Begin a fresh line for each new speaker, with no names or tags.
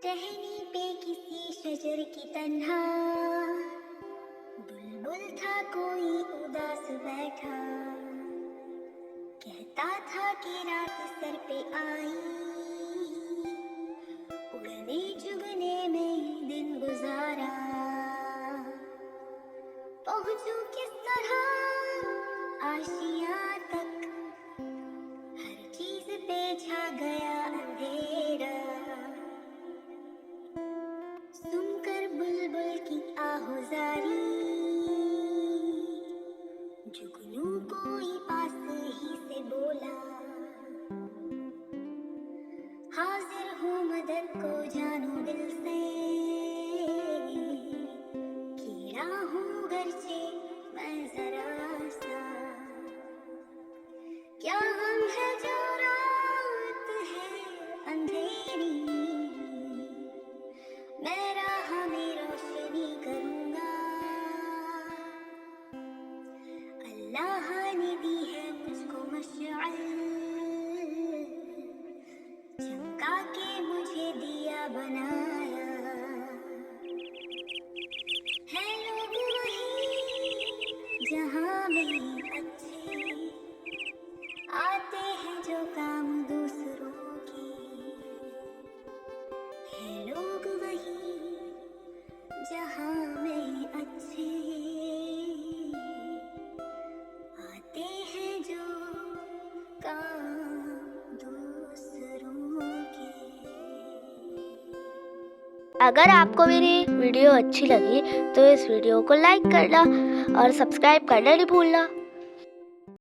टहनी पे किसी शजर की तन्हा बुलबुल था कोई उदास बैठा, कहता था कि रात सर पे आई, उड़ने चुगने में दिन गुजारा। पहुंचूं किस तरह आशियां तक, हर चीज पे छा गया अंधेरा। सुनकर बुलबुल की आहुजारी, जुगनू कोई पास ही से बोला, हाजिर हूँ मदद को जानू दिल से, कीड़ा हूँ गरचे मैं जरा सा। क्या हम है जो रात है अंधेरी, मैं राह में रोशनी करूंगा। अल्लाह ने दी है मुझको मशअल, चमका के मुझे दिया बनाया। है लोग वही जहां में अच्छे, आते हैं जो काम दूसरों के। है लोग वही जहां में अच्छे, आते हैं जो काम दूसरों के।
अगर आपको मेरी वीडियो अच्छी लगी तो इस वीडियो को लाइक करना और सब्सक्राइब करना नहीं भूलना।